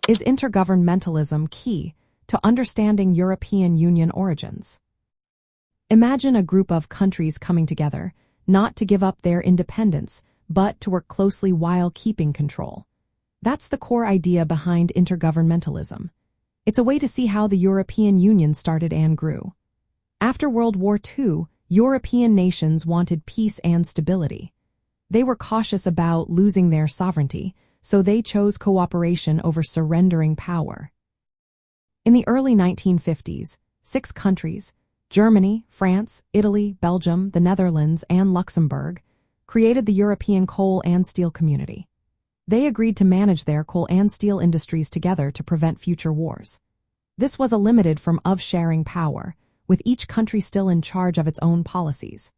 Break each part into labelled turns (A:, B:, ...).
A: Is intergovernmentalism key to understanding European Union origins? Imagine a group of countries coming together, not to give up their independence, but to work closely while keeping control. That's the core idea behind intergovernmentalism. It's a way to see how the European Union started and grew. After World War II, European nations wanted peace and stability. They were cautious about losing their sovereignty, so they chose cooperation over surrendering power. In the early 1950s, 6 countries, Germany, France, Italy, Belgium, the Netherlands, and Luxembourg, created the European Coal and Steel Community. They agreed to manage their coal and steel industries together to prevent future wars. This was a limited form of sharing power, with each country still in charge of its own policies.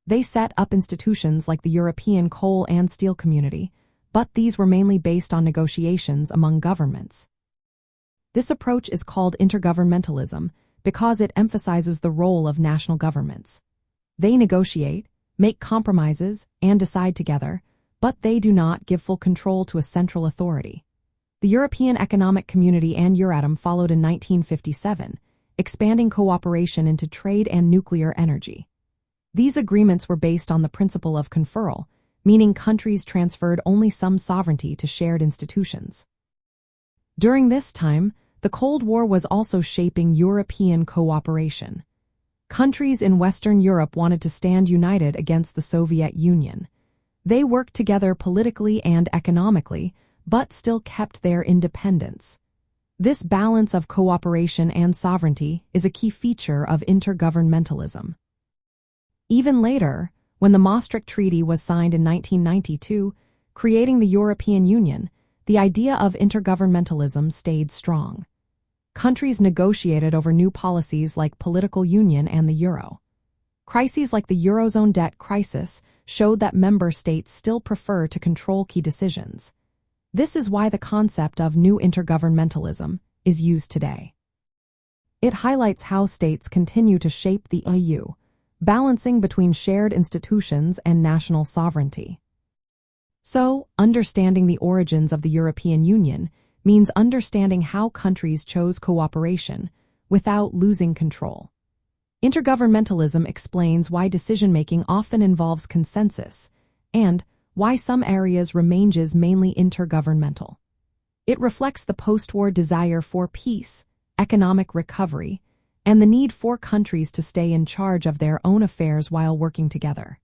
A: They set up institutions like the European Coal and Steel Community, but these were mainly based on negotiations among governments. This approach is called intergovernmentalism because it emphasizes the role of national governments. They negotiate, make compromises, and decide together, but they do not give full control to a central authority. The European Economic Community and Euratom followed in 1957, expanding cooperation into trade and nuclear energy. These agreements were based on the principle of conferral, meaning countries transferred only some sovereignty to shared institutions. During this time, the Cold War was also shaping European cooperation. Countries in Western Europe wanted to stand united against the Soviet Union. They worked together politically and economically, but still kept their independence. This balance of cooperation and sovereignty is a key feature of intergovernmentalism. Even later, when the Maastricht Treaty was signed in 1992, creating the European Union, the idea of intergovernmentalism stayed strong. Countries negotiated over new policies like political union and the euro. Crises like the Eurozone debt crisis showed that member states still prefer to control key decisions. This is why the concept of new intergovernmentalism is used today. It highlights how states continue to shape the EU, balancing between shared institutions and national sovereignty. So, understanding the origins of the European Union means understanding how countries chose cooperation without losing control. Intergovernmentalism explains why decision-making often involves consensus and why some areas remains mainly intergovernmental. It reflects the post-war desire for peace, economic recovery, and the need for countries to stay in charge of their own affairs while working together.